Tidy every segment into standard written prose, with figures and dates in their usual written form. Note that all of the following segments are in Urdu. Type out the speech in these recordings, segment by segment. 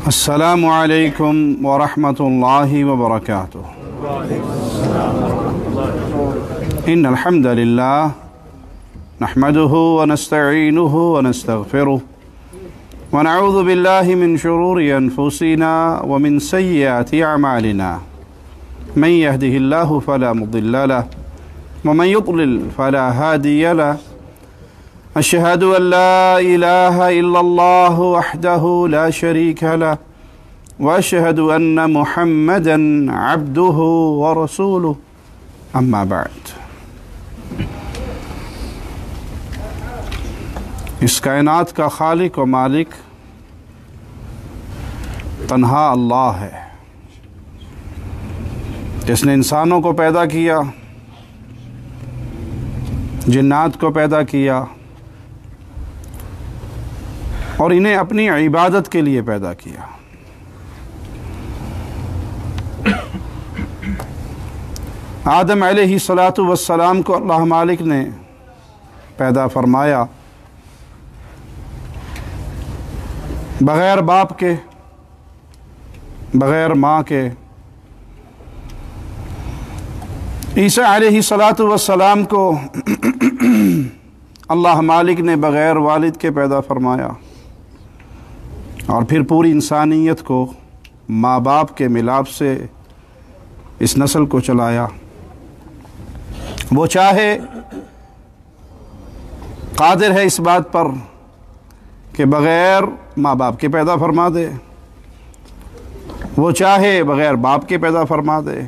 السلام علیکم ورحمۃ اللہ وبرکاتہ۔ ان الحمد للہ نحمده ونستعینه ونستغفره ونعوذ باللہ من شرور انفسنا ومن سیئات اعمالنا من يهده الله فلا مضل له ومن يضلل فلا هادي له أشهد أن لا إله إلا الله وحده لا شريك له وأشهد أن محمدًا عبده ورسوله أما بعد۔ اس کائنات کا خالق و مالک تنہا اللہ ہے، جس نے انسانوں کو پیدا کیا، جنات کو پیدا کیا اور انہیں اپنی عبادت کے لیے پیدا کیا۔ آدم علیہ السلام کو اللہ مالک نے پیدا فرمایا بغیر باپ کے، بغیر ماں کے۔ عیسیٰ علیہ السلام کو اللہ مالک نے بغیر والد کے پیدا فرمایا، اور پھر پوری انسانیت کو ماں باپ کے ملاپ سے اس نسل کو چلایا۔ وہ چاہے قادر ہے اس بات پر کہ بغیر ماں باپ کے پیدا فرما دے، وہ چاہے بغیر باپ کے پیدا فرما دے،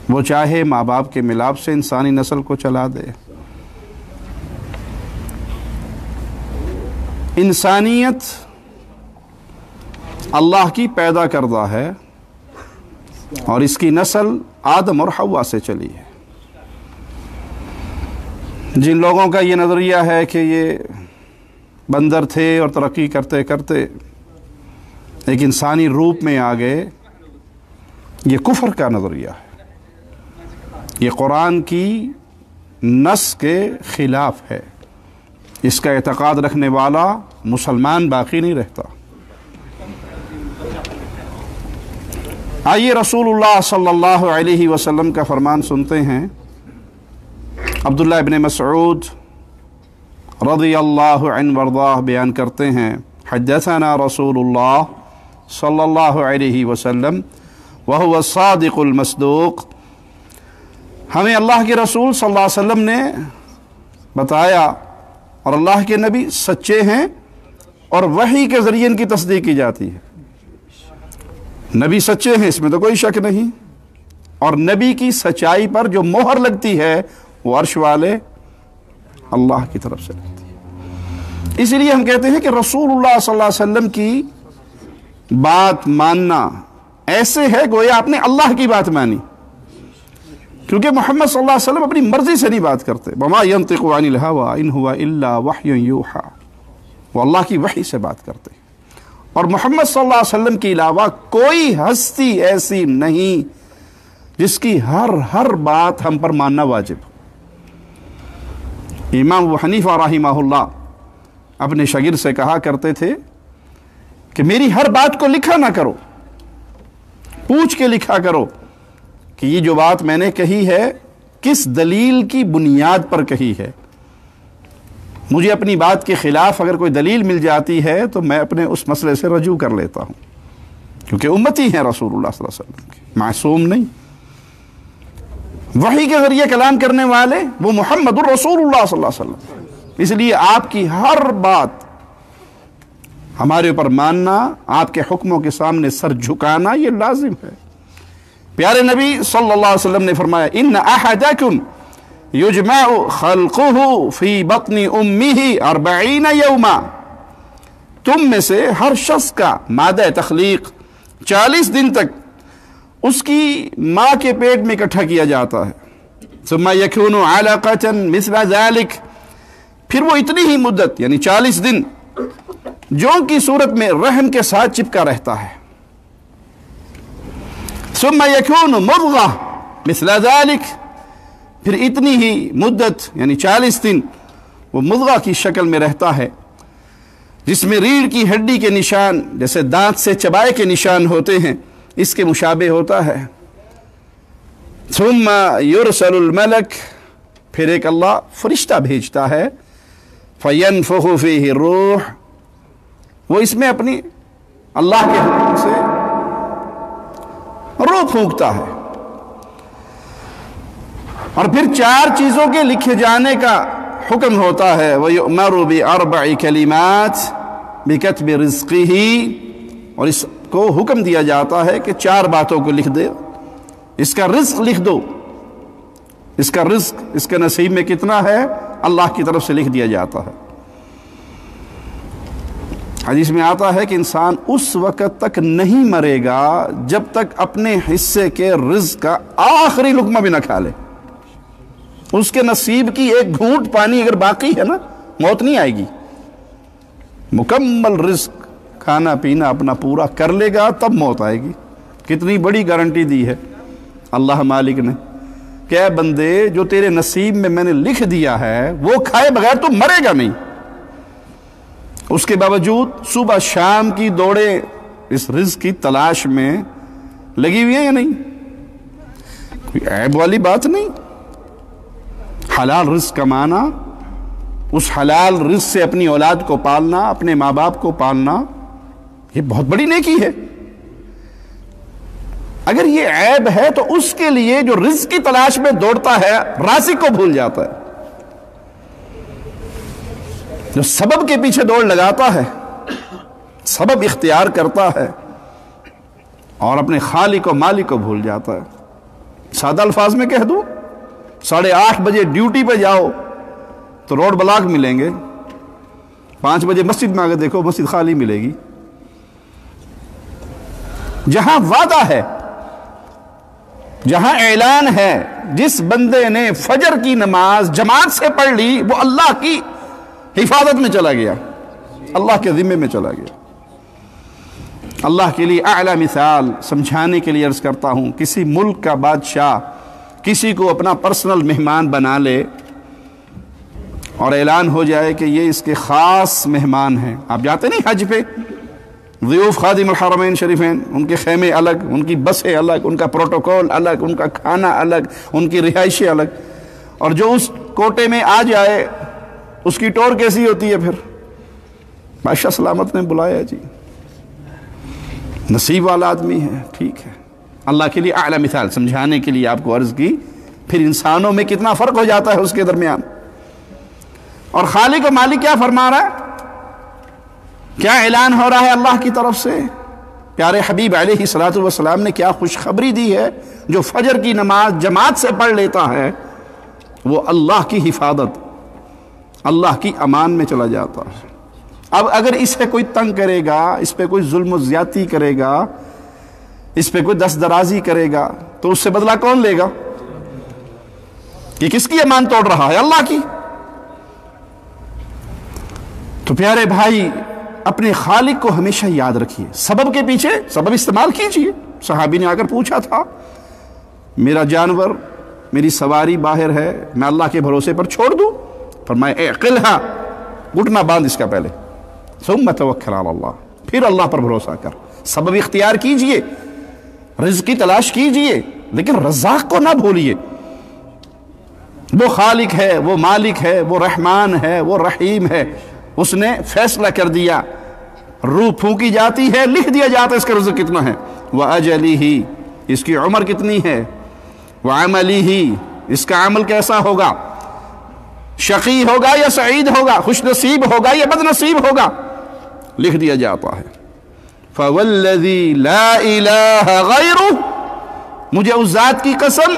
وہ چاہے ماں باپ کے ملاپ سے انسانی نسل کو چلا دے۔ انسانیت اللہ کی پیدا کردہ ہے، اور اس کی نسل آدم اور حوا سے چلی ہے۔ جن لوگوں کا یہ نظریہ ہے کہ یہ بندر تھے اور ترقی کرتے کرتے ایک انسانی روپ میں آ گئے، یہ کفر کا نظریہ ہے، یہ قرآن کی نص کے خلاف ہے۔ اس کا اعتقاد رکھنے والا مسلمان باقی نہیں رہتا۔ آئیے رسول اللہ صلی اللہ علیہ وسلم کا فرمان سنتے ہیں۔ عبداللہ ابن مسعود رضی اللہ عنہ وارضاہ بیان کرتے ہیں، حدثنا رسول اللہ صلی اللہ علیہ وسلم وہو الصادق المصدوق۔ ہمیں اللہ کے رسول صلی اللہ علیہ وسلم نے بتایا، اور اللہ کے نبی سچے ہیں، اور وحی کے ذریعے ان کی تصدیق کی جاتی ہے۔ نبی سچے ہیں، اس میں تو کوئی شک نہیں، اور نبی کی سچائی پر جو مہر لگتی ہے وہ عرش والے اللہ کی طرف سے لگتی ہے۔ اسی لیے ہم کہتے ہیں کہ رسول اللہ صلی اللہ علیہ وسلم کی بات ماننا ایسے ہے گویا آپ نے اللہ کی بات مانی، کیونکہ محمد صلی اللہ علیہ وسلم اپنی مرضی سے نہیں بات کرتے۔ وما ينطق عن الهوى ان هو الا وحی یوحى، وہ اللہ کی وحی سے بات کرتے ہیں۔ اور محمد صلی اللہ علیہ وسلم کے علاوہ کوئی ہستی ایسی نہیں جس کی ہر بات ہم پر ماننا واجب۔ امام ابو حنیفہ رحمہ اللہ اپنے شاگرد سے کہا کرتے تھے کہ میری ہر بات کو لکھا نہ کرو، پوچھ کے لکھا کرو کہ یہ جو بات میں نے کہی ہے کس دلیل کی بنیاد پر کہی ہے۔ مجھے اپنی بات کے خلاف اگر کوئی دلیل مل جاتی ہے تو میں اپنے اس مسئلے سے رجوع کر لیتا ہوں، کیونکہ امتی ہیں رسول اللہ صلی اللہ علیہ وسلم کی، معصوم نہیں۔ وحی کے ذریعے کلام کرنے والے وہ محمد الرسول اللہ صلی اللہ علیہ وسلم، اس لیے آپ کی ہر بات ہمارے اوپر ماننا، آپ کے حکموں کے سامنے سر جھکانا یہ لازم ہے۔ پیارے نبی صلی اللہ علیہ وسلم نے فرمایا، ان احدکم یجمع خلقہ فی بطن امہ 40 یوما، تم میں سے ہر شخص کا مادہ تخلیق 40 دن تک اس کی ماں کے پیٹ میں اکٹھا کیا جاتا ہے۔ ثم یکون علقۃ مثل ذلک، پھر وہ اتنی ہی مدت یعنی 40 دن جون کی صورت میں رحم کے ساتھ چپکا رہتا ہے۔ ثم یکون مضغہ مثل ذلک، پھر اتنی ہی مدت یعنی 40 دن وہ مضغہ کی شکل میں رہتا ہے۔ جس میں ریڑھ کی ہڈی کے نشان جیسے دانت سے چبائے کے نشان ہوتے ہیں اس کے مشابہ ہوتا ہے. ثم یرسل الملک، پھر ایک اللہ فرشتہ بھیجتا ہے. فینفخ فیہ الروح، وہ اس میں اپنی اللہ کے حکم سے روح پھونکتا ہے. اور پھر 4 چیزوں کے لکھے جانے کا حکم ہوتا ہے. وَيُؤْمَرُ بِأَرْبَعِ كَلِمَاتٍ بِكَتْبِ رِزْقِهِ، اور اس کو حکم دیا جاتا ہے کہ 4 باتوں کو لکھ دے. اس کا رزق لکھ دو، اس کا رزق، اس کے نصیب میں کتنا ہے اللہ کی طرف سے لکھ دیا جاتا ہے. حدیث میں آتا ہے کہ انسان اس وقت تک نہیں مرے گا جب تک اپنے حصے کے رزق کا آخری لقمہ بھی نہ کھا لے. اس کے نصیب کی ایک گھونٹ پانی اگر باقی ہے نا، موت نہیں آئے گی. مکمل رزق کھانا پینا اپنا پورا کر لے گا تب موت آئے گی. کتنی بڑی گارنٹی دی ہے اللہ مالک نے کہ اے بندے، جو تیرے نصیب میں نے لکھ دیا ہے وہ کھائے بغیر تو مرے گا نہیں. اس کے باوجود صبح شام کی دوڑیں اس رزق کی تلاش میں لگی ہوئی ہیں یا نہیں؟ کوئی عیب والی بات نہیں. حلال رزق کمانا، اس حلال رزق سے اپنی اولاد کو پالنا، اپنے ماں باپ کو پالنا، یہ بہت بڑی نیکی ہے. اگر یہ عیب ہے تو اس کے لیے جو رزق کی تلاش میں دوڑتا ہے رازق کو بھول جاتا ہے. جو سبب کے پیچھے دوڑ لگاتا ہے، سبب اختیار کرتا ہے اور اپنے خالق و مالک کو بھول جاتا ہے. سادہ الفاظ میں کہہ دوں، 8:30 بجے ڈیوٹی پہ جاؤ تو روڈ بلاک ملیں گے. 5 بجے مسجد میں آگے دیکھو مسجد خالی ملے گی. جہاں وعدہ ہے، جہاں اعلان ہے، جس بندے نے فجر کی نماز جماعت سے پڑھ لی وہ اللہ کی حفاظت میں چلا گیا، اللہ کے ذمے میں چلا گیا. اللہ کے لیے اعلیٰ مثال سمجھانے کے لیے عرض کرتا ہوں، کسی ملک کا بادشاہ کسی کو اپنا پرسنل مہمان بنا لے اور اعلان ہو جائے کہ یہ اس کے خاص مہمان ہیں. آپ جاتے نہیں حج پہ، ضیوف خادم الحرمین شریفین، ان کے خیمے الگ، ان کی بسیں الگ، ان کا پروٹوکول الگ، ان کا کھانا الگ، ان کی رہائشیں الگ. اور جو اس کوٹے میں آ جائے اس کی ٹور کیسی ہوتی ہے پھر؟ بادشاہ سلامت نے بلایا جی، نصیب والا آدمی ہے، ٹھیک ہے. اللہ کے لیے اعلیٰ مثال سمجھانے کے لیے آپ کو عرض کی. پھر انسانوں میں کتنا فرق ہو جاتا ہے اس کے درمیان. اور خالق و مالک کیا فرما رہا ہے، کیا اعلان ہو رہا ہے اللہ کی طرف سے؟ پیارے حبیب علیہ الصلوۃ والسلام نے کیا خوشخبری دی ہے، جو فجر کی نماز جماعت سے پڑھ لیتا ہے وہ اللہ کی حفاظت، اللہ کی امان میں چلا جاتا ہے. اب اگر اس پہ کوئی تنگ کرے گا، اس پہ کوئی ظلم و زیادتی کرے گا، اس پہ کوئی دست درازی کرے گا تو اس سے بدلہ کون لے گا؟ کہ کس کی امان توڑ رہا ہے؟ اللہ کی. تو پیارے بھائی، اپنے خالق کو ہمیشہ یاد رکھیے. سبب کے پیچھے سبب استعمال کیجئے. صحابی نے آ کر پوچھا تھا، میرا جانور، میری سواری باہر ہے، میں اللہ کے بھروسے پر چھوڑ دوں؟ فرمایا اعقلھا، گھٹنا باندھ اس کا پہلے، ثم توکل علی اللہ، پھر اللہ پر بھروسہ کر. سبب اختیار کیجئے، رزق کی تلاش کیجئے، لیکن رزاق کو نہ بھولیے. وہ خالق ہے، وہ مالک ہے، وہ رحمان ہے، وہ رحیم ہے. اس نے فیصلہ کر دیا، روح پھونکی جاتی ہے، لکھ دیا جاتا ہے اس کا رزق کتنا ہے. وَأَجَلِهِ، اس کی عمر کتنی ہے. وَعَمَلِهِ، اس کا عمل کیسا ہوگا، شقی ہوگا یا سعید ہوگا، خوش نصیب ہوگا یا بد نصیب ہوگا، لکھ دیا جاتا ہے. فَوَالَّذِي لَا إِلَٰهَ غَيْرُهُ، مجھے اس ذات کی قسم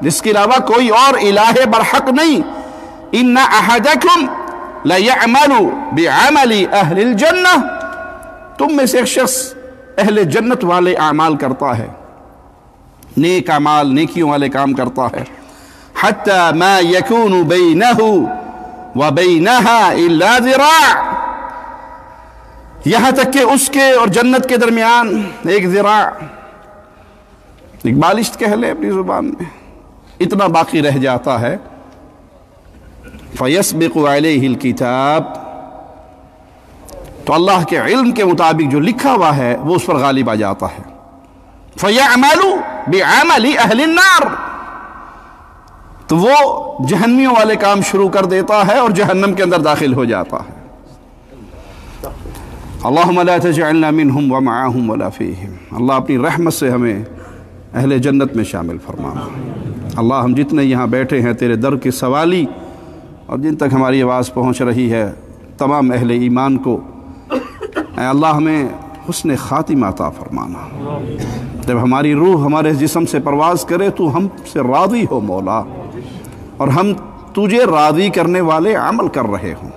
جس کے علاوہ کوئی اور الہ برحق نہیں. إِنَّ أَحَدَكُمْ لَيَعْمَلُ بِعَمَلِ أَهْلِ الْجَنَّةِ، تم میں سے ایک شخص اہل جنت والے اعمال کرتا ہے، نیک اعمال، نیکیوں والے کام کرتا ہے. حَتَّى مَا يَكُونُ بَيْنَهُ وَبَيْنَهَا إِلَّا ذِرَاعٌ، یہاں تک کہ اس کے اور جنت کے درمیان ایک ذراع، ایک بالشت کہہ لے اپنی زبان میں، اتنا باقی رہ جاتا ہے. فَيَسْبِقُ عَلَيْهِ الْكِتَابِ، تو اللہ کے علم کے مطابق جو لکھا ہوا ہے وہ اس پر غالب آ جاتا ہے۔ فَيَعْمَلُ بِعَمَلِ أَهْلِ النَّارِ، تو وہ جہنمیوں والے کام شروع کر دیتا ہے اور جہنم کے اندر داخل ہو جاتا ہے۔ اللہم لا تجعلنا منہم ومعاہم ولا فیہم، اللہ اپنی رحمت سے ہمیں اہل جنت میں شامل فرمانا۔ اللہ ہم جتنے یہاں بیٹھے ہیں تیرے در کے سوالی اور جن تک ہماری آواز پہنچ رہی ہے تمام اہل ایمان کو اے اللہ ہمیں حسن خاتمہ عطا فرمانا۔ جب ہماری روح ہمارے جسم سے پرواز کرے تو ہم سے راضی ہو مولا، اور ہم تجھے راضی کرنے والے عمل کر رہے ہوں۔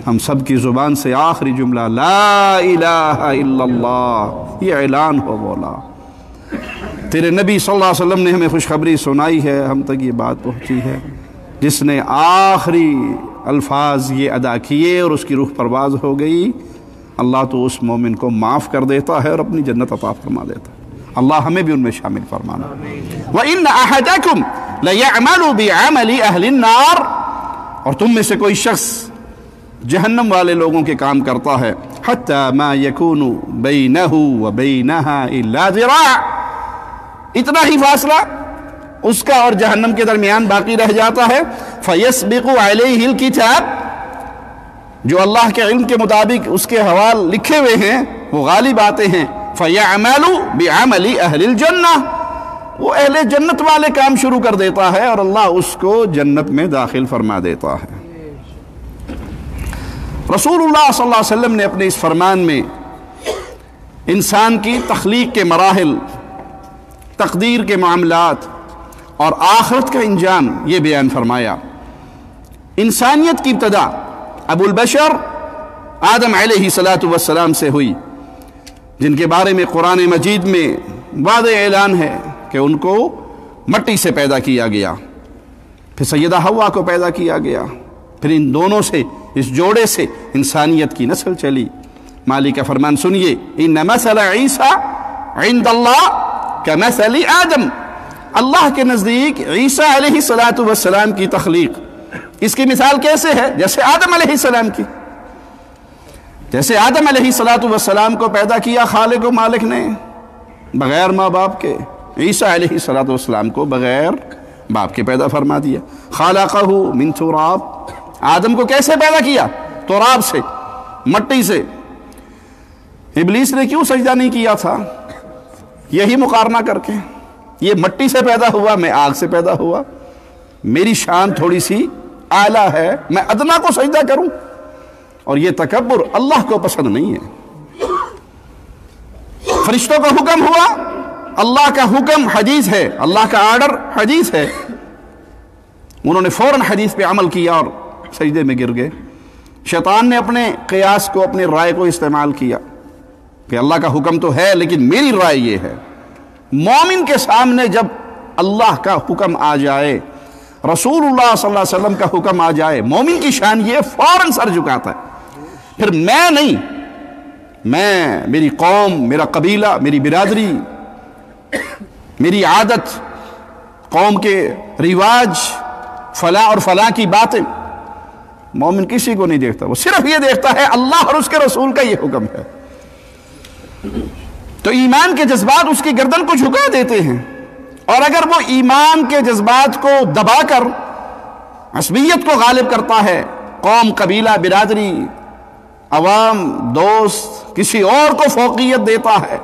ہم سب کی زبان سے آخری جملہ لا الہ الا اللہ یہ اعلان ہو مولا۔ تیرے نبی صلی اللہ علیہ وسلم نے ہمیں خوشخبری سنائی ہے، ہم تک یہ بات پہنچی ہے، جس نے آخری الفاظ یہ ادا کیے اور اس کی روح پرواز ہو گئی، اللہ تو اس مومن کو معاف کر دیتا ہے اور اپنی جنت عطا فرما دیتا ہے۔ اللہ ہمیں بھی ان میں شامل فرمانا۔ وَإِنَّ أَحَدَكُمْ لَيَعْمَلُ بِعَمَلِ أَهْلِ النَّارِ، اور تم میں سے کوئی شخص جہنم والے لوگوں کے کام کرتا ہے حَتَّى مَا يَكُونُ بَيْنَهُ وَبَيْنَهَا إِلَّا ذِرَاعٌ، اتنا ہی فاصلہ اس کا اور جہنم کے درمیان باقی رہ جاتا ہے۔ فَيَسْبِقُ عَلَيْهِ الْكِتَابِ، جو اللہ کے علم کے مطابق اس کے حوال لکھے ہوئے ہیں وہ غالب آتے ہیں۔ فَيَعْمَلُ بِعَمَلِ أَهْلِ الْجَنَّةِ، وہ اہل جنت والے کام شروع کر دیتا ہے اور اللہ اس کو جنت میں داخل فرما دیتا ہے۔ رسول اللہ صلی اللہ علیہ وسلم نے اپنے اس فرمان میں انسان کی تخلیق کے مراحل، تقدیر کے معاملات اور آخرت کا انجام یہ بیان فرمایا۔ انسانیت کی ابتدا ابو البشر آدم علیہ السلام سے ہوئی، جن کے بارے میں قرآن مجید میں واضح اعلان ہے کہ ان کو مٹی سے پیدا کیا گیا، پھر سیدہ حوا کو پیدا کیا گیا، پھر ان دونوں سے، اس جوڑے سے انسانیت کی نسل چلی۔ مالک کا فرمان سنیے، ان مثل عیسیٰ عند اللہ کمثل آدم، اللہ کے نزدیک عیسیٰ علیہ السلام کی تخلیق اس کی مثال کیسے ہے؟ جیسے آدم علیہ السلام کی، جیسے آدم علیہ السلام کو پیدا کیا خالق و مالک نے بغیر ماں باپ کے، عیسیٰ علیہ السلام کو بغیر باپ کے پیدا فرما دیا۔ خالقہ من تراب، آدم کو کیسے پیدا کیا؟ تراب سے، مٹی سے۔ ابلیس نے کیوں سجدہ نہیں کیا تھا؟ یہی مقارنہ کر کے، یہ مٹی سے پیدا ہوا، میں آگ سے پیدا ہوا، میری شان تھوڑی سی اعلیٰ ہے، میں ادنا کو سجدہ کروں، اور یہ تکبر اللہ کو پسند نہیں ہے۔ فرشتوں کا حکم ہوا، اللہ کا حکم حدیث ہے، اللہ کا آرڈر حدیث ہے، انہوں نے فوراً حدیث پہ عمل کیا اور سجدے میں گر گئے۔ شیطان نے اپنے قیاس کو، اپنے رائے کو استعمال کیا کہ اللہ کا حکم تو ہے لیکن میری رائے یہ ہے۔ مومن کے سامنے جب اللہ کا حکم آ جائے، رسول اللہ صلی اللہ علیہ وسلم کا حکم آ جائے، مومن کی شان یہ فوراً سر جھکاتا ہے، پھر میں نہیں، میں، میری قوم، میرا قبیلہ، میری برادری، میری عادت، قوم کے رواج، فلاں اور فلاں کی باتیں، مومن کسی کو نہیں دیکھتا، وہ صرف یہ دیکھتا ہے اللہ اور اس کے رسول کا یہ حکم ہے۔ تو ایمان کے جذبات اس کی گردن کو جھکا دیتے ہیں، اور اگر وہ ایمان کے جذبات کو دبا کر عصبیت کو غالب کرتا ہے، قوم، قبیلہ، برادری، عوام، دوست، کسی اور کو فوقیت دیتا ہے،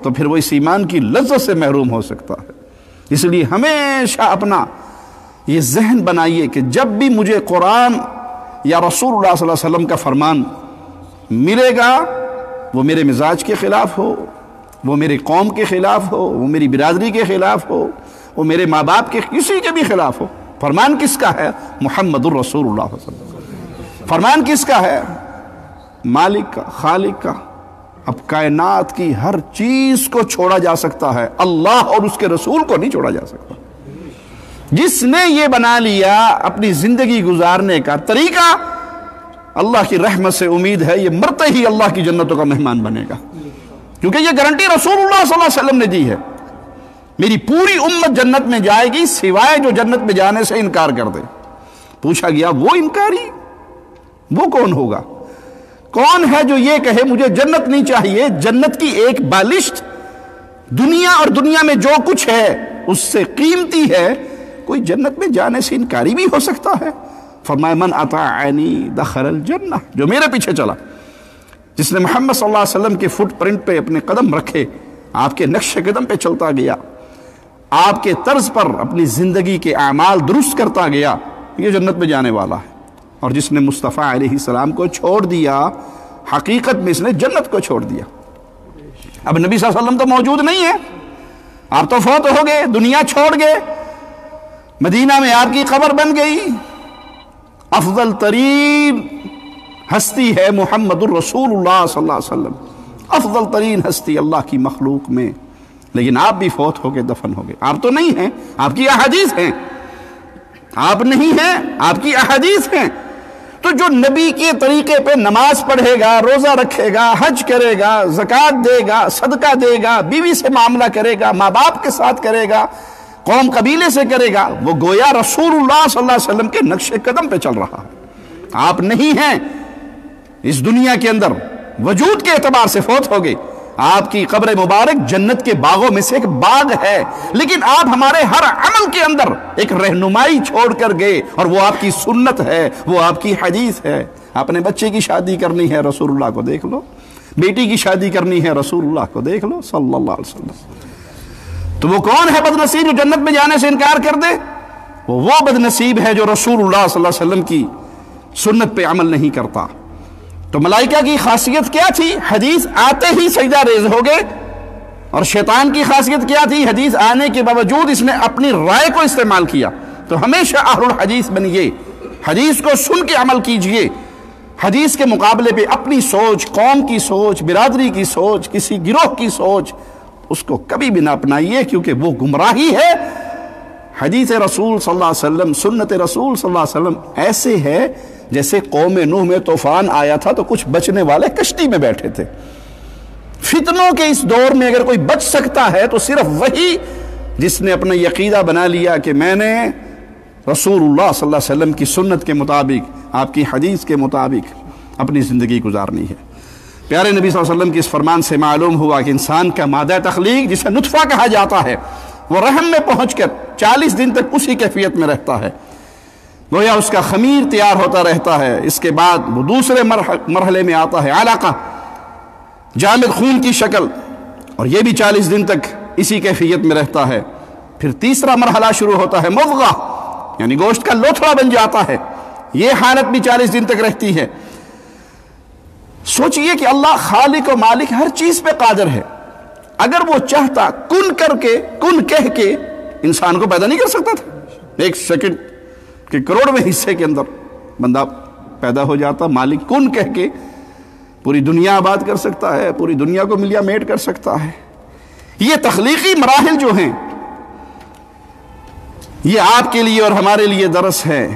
تو پھر وہ اس ایمان کی لذت سے محروم ہو سکتا ہے۔ اس لیے ہمیشہ اپنا یہ ذہن بنائیے کہ جب بھی مجھے قرآن یا رسول اللہ صلی اللہ علیہ وسلم کا فرمان ملے گا، وہ میرے مزاج کے خلاف ہو، وہ میرے قوم کے خلاف ہو، وہ میری برادری کے خلاف ہو، وہ میرے ماں باپ کے، کسی کے بھی خلاف ہو، فرمان کس کا ہے؟ محمد الرسول اللہ صلی اللہ علیہ وسلم۔ فرمان کس کا ہے؟ مالک کا، خالق کا۔ اب کائنات کی ہر چیز کو چھوڑا جا سکتا ہے، اللہ اور اس کے رسول کو نہیں چھوڑا جا سکتا۔ جس نے یہ بنا لیا اپنی زندگی گزارنے کا طریقہ، اللہ کی رحمت سے امید ہے یہ مرتے ہی اللہ کی جنتوں کا مہمان بنے گا، کیونکہ یہ گارنٹی رسول اللہ صلی اللہ علیہ وسلم نے دی ہے۔ میری پوری امت جنت میں جائے گی سوائے جو جنت میں جانے سے انکار کر دے۔ پوچھا گیا وہ انکاری وہ کون ہوگا؟ کون ہے جو یہ کہے مجھے جنت نہیں چاہیے؟ جنت کی ایک بالشت دنیا اور دنیا میں جو کچھ ہے اس سے قیمتی ہے، کوئی جنت میں جانے سے انکاری بھی ہو سکتا ہے؟ فرمایا من اطاعنی دخل الجنہ، جو میرے پیچھے چلا، جس نے محمد صلی اللہ علیہ وسلم کے فٹ پرنٹ پہ اپنے قدم رکھے، آپ کے نقش قدم پہ چلتا گیا، آپ کے طرز پر اپنی زندگی کے اعمال درست کرتا گیا، یہ جنت میں جانے والا ہے۔ اور جس نے مصطفیٰ علیہ السلام کو چھوڑ دیا، حقیقت میں اس نے جنت کو چھوڑ دیا۔ اب نبی صلی اللہ علیہ وسلم تو موجود نہیں ہے، آپ تو فوت ہو گئے، دنیا چھوڑ گئے، مدینہ میں آپ کی قبر بن گئی۔ افضل ترین ہستی ہے محمد الرسول اللہ صلی اللہ علیہ وسلم، افضل ترین ہستی اللہ کی مخلوق میں، لیکن آپ بھی فوت ہو گئے، دفن ہو گئے۔ آپ تو نہیں ہیں، آپ کی احادیث ہیں، آپ نہیں ہیں، آپ کی احادیث ہیں۔ تو جو نبی کے طریقے پہ نماز پڑھے گا، روزہ رکھے گا، حج کرے گا، زکوٰۃ دے گا، صدقہ دے گا، بیوی سے معاملہ کرے گا، ماں باپ کے ساتھ کرے گا، قوم قبیلے سے کرے گا، وہ گویا رسول اللہ صلی اللہ علیہ وسلم کے نقش قدم پہ چل رہا ہے۔ آپ نہیں ہیں اس دنیا کے اندر، وجود کے اعتبار سے فوت ہو گئے، آپ کی قبر مبارک جنت کے باغوں میں سے ایک باغ ہے، لیکن آپ ہمارے ہر عمل کے اندر ایک رہنمائی چھوڑ کر گئے، اور وہ آپ کی سنت ہے، وہ آپ کی حدیث ہے۔ آپ نے بچے کی شادی کرنی ہے، رسول اللہ کو دیکھ لو، بیٹی کی شادی کرنی ہے، رسول اللہ کو دیکھ لو صلی اللہ علیہ وسلم۔ تو وہ کون ہے بد نصیب جو جنت میں جانے سے انکار کر دے؟ وہ بد نصیب ہے جو رسول اللہ صلی اللہ علیہ وسلم کی سنت پہ عمل نہیں کرتا۔ تو ملائکہ کی خاصیت کیا تھی؟ حدیث آتے ہی سجدہ ریز ہو گئے۔ اور شیطان کی خاصیت کیا تھی؟ حدیث آنے کے باوجود اس نے اپنی رائے کو استعمال کیا۔ تو ہمیشہ اہل الحدیث بنیے، حدیث کو سن کے عمل کیجئے، حدیث کے مقابلے پہ اپنی سوچ، قوم کی سوچ، برادری کی سوچ، کسی گروہ کی سوچ، اس کو کبھی بھی نہ اپنائیے، کیونکہ وہ گمراہی ہے۔ حدیث رسول صلی اللہ علیہ وسلم، سنت رسول صلی اللہ علیہ وسلم ایسے ہے جیسے قوم نوح میں طوفان آیا تھا تو کچھ بچنے والے کشتی میں بیٹھے تھے۔ فتنوں کے اس دور میں اگر کوئی بچ سکتا ہے تو صرف وہی جس نے اپنا عقیدہ بنا لیا کہ میں نے رسول اللہ صلی اللہ علیہ وسلم کی سنت کے مطابق، آپ کی حدیث کے مطابق اپنی زندگی گزارنی ہے۔ پیارے نبی صلی اللہ علیہ وسلم کے اس فرمان سے معلوم ہوا کہ انسان کا مادہ تخلیق، جسے نطفہ کہا جاتا ہے، وہ رحم میں پہنچ کر 40 دن تک اسی کیفیت میں رہتا ہے، گویا اس کا خمیر تیار ہوتا رہتا ہے۔ اس کے بعد وہ دوسرے مرحلے میں آتا ہے علاقہ، جامد خون کی شکل، اور یہ بھی 40 دن تک اسی کیفیت میں رہتا ہے۔ پھر تیسرا مرحلہ شروع ہوتا ہے مضغہ، یعنی گوشت کا لوتھڑا بن جاتا ہے، یہ حالت بھی 40 دن تک رہتی ہے۔ سوچئے کہ اللہ خالق و مالک ہر چیز پہ قادر ہے، اگر وہ چاہتا کن کر کے، کن کہہ کے انسان کو پیدا نہیں کر سکتا تھا؟ ایک سیکنڈ کہ کروڑویں حصے کے اندر بندہ پیدا ہو جاتا، مالک کن کہہ کے پوری دنیا آباد کر سکتا ہے، پوری دنیا کو ملیا میٹ کر سکتا ہے۔ یہ تخلیقی مراحل جو ہیں، یہ آپ کے لیے اور ہمارے لیے درس ہے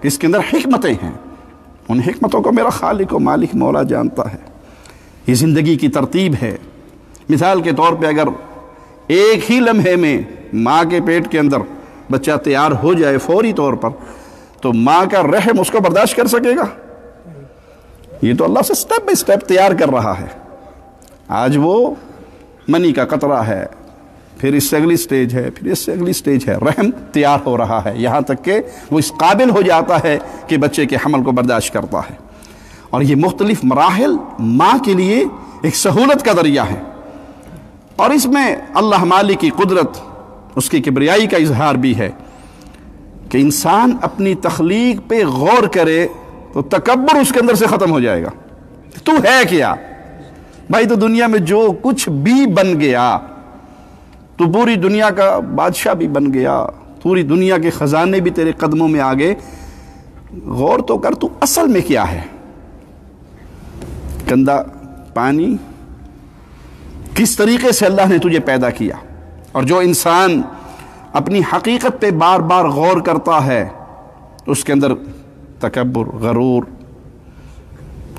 کہ اس کے اندر حکمتیں ہیں، ان حکمتوں کو میرا خالق و مالک مولا جانتا ہے۔ یہ زندگی کی ترتیب ہے۔ مثال کے طور پہ اگر ایک ہی لمحے میں ماں کے پیٹ کے اندر بچہ تیار ہو جائے فوری طور پر، تو ماں کا رحم اس کو برداشت کر سکے گا؟ یہ تو اللہ سے سٹیپ بائی سٹیپ تیار کر رہا ہے۔ آج وہ منی کا قطرہ ہے، پھر اس سے اگلی سٹیج ہے، پھر اس سے اگلی سٹیج ہے، رحم تیار ہو رہا ہے، یہاں تک کہ وہ اس قابل ہو جاتا ہے کہ بچے کے حمل کو برداشت کرتا ہے۔ اور یہ مختلف مراحل ماں کے لیے ایک سہولت کا ذریعہ ہے، اور اس میں اللہ مالک کی قدرت، اس کی کبریائی کا اظہار بھی ہے کہ انسان اپنی تخلیق پہ غور کرے تو تکبر اس کے اندر سے ختم ہو جائے گا۔ تو ہے کیا بھائی؟ تو دنیا میں جو کچھ بھی بن گیا، تو پوری دنیا کا بادشاہ بھی بن گیا، پوری دنیا کے خزانے بھی تیرے قدموں میں آ گئے، غور تو کر تو اصل میں کیا ہے؟ گندا پانی، کس طریقے سے اللہ نے تجھے پیدا کیا؟ اور جو انسان اپنی حقیقت پہ بار بار غور کرتا ہے اس کے اندر تکبر، غرور،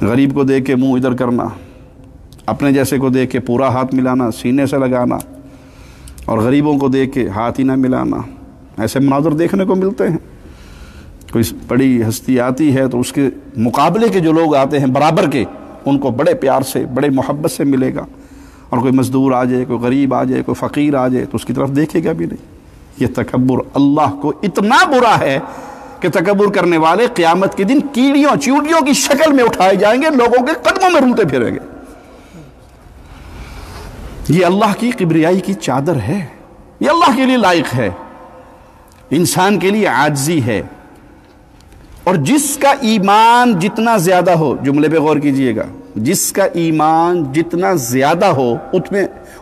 غریب کو دیکھ کے منہ ادھر کرنا، اپنے جیسے کو دیکھ کے پورا ہاتھ ملانا، سینے سے لگانا، اور غریبوں کو دیکھ کے ہاتھ ہی نہ ملانا، ایسے مناظر دیکھنے کو ملتے ہیں۔ کوئی بڑی ہستی آتی ہے تو اس کے مقابلے کے جو لوگ آتے ہیں برابر کے، ان کو بڑے پیار سے بڑے محبت سے ملے گا، اور کوئی مزدور آ جائے، کوئی غریب آ جائے، کوئی فقیر آ جائے تو اس کی طرف دیکھے گا بھی نہیں۔ یہ تکبر اللہ کو اتنا برا ہے کہ تکبر کرنے والے قیامت کے دن کیڑیوں چیونٹیوں کی شکل میں اٹھائے جائیں گے، لوگوں کے قدموں میں رولتے پھریں گے۔ یہ اللہ کی کبریائی کی چادر ہے، یہ اللہ کے لیے لائق ہے، انسان کے لیے عاجزی ہے۔ اور جس کا ایمان جتنا زیادہ ہو، جملے پہ غور کیجئے گا، جس کا ایمان جتنا زیادہ ہو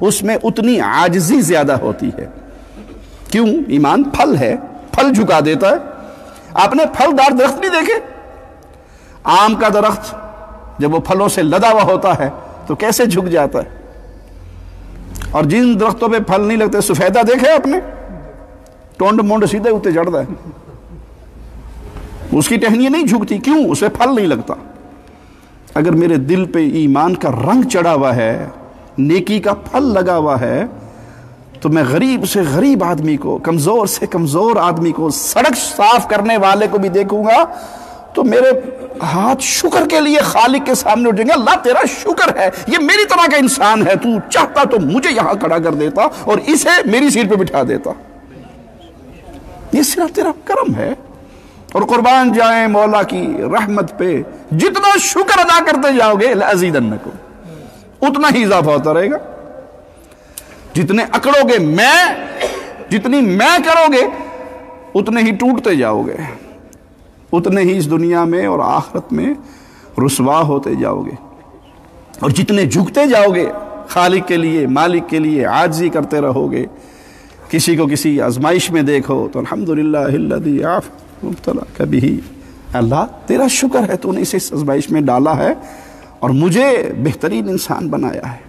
اس میں اتنی عاجزی زیادہ ہوتی ہے۔ کیوں؟ ایمان پھل ہے، پھل جھکا دیتا ہے۔ آپ نے پھل دار درخت نہیں دیکھے؟ آم کا درخت جب وہ پھلوں سے لدا ہوا ہوتا ہے تو کیسے جھک جاتا ہے؟ اور جن درختوں پہ پھل نہیں لگتے، سفیدہ دیکھے آپ نے؟ ٹونڈ مونڈ سیدھے اتے چڑھتا ہے، اس کی ٹہنیاں نہیں جھکتی۔ کیوں؟ اسے پھل نہیں لگتا۔ اگر میرے دل پہ ایمان کا رنگ چڑھا ہوا ہے، نیکی کا پھل لگا ہوا ہے، تو میں غریب سے غریب آدمی کو، کمزور سے کمزور آدمی کو، سڑک صاف کرنے والے کو بھی دیکھوں گا تو میرے ہاتھ شکر کے لیے خالق کے سامنے اٹھیں گے، اللہ تیرا شکر ہے، یہ میری طرح کا انسان ہے، تو چاہتا تو مجھے یہاں کھڑا کر دیتا اور اسے میری سیٹ پہ بٹھا دیتا۔ یہ صرف تیرا کرم ہے۔ اور قربان جائیں مولا کی رحمت پہ، جتنا شکر ادا کرتے جاؤ گے لَأَزِيدَنَّكُمْ، اتنا ہی اضافہ ہوتا رہے گا۔ جتنے اکڑو گے جتنی میں کرو گے، اتنے ہی ٹوٹتے جاؤ گے، اتنے ہی اس دنیا میں اور آخرت میں رسوا ہوتے جاؤ گے۔ اور جتنے جھکتے جاؤ گے خالق کے لیے، مالک کے لیے، عاجزی کرتے رہو گے۔ کسی کو کسی آزمائش میں دیکھو تو الحمدللہ الذی مبتلاک بہ، اللہ تیرا شکر ہے تو نے اسے اس آزمائش میں ڈالا ہے اور مجھے بہترین انسان بنایا ہے۔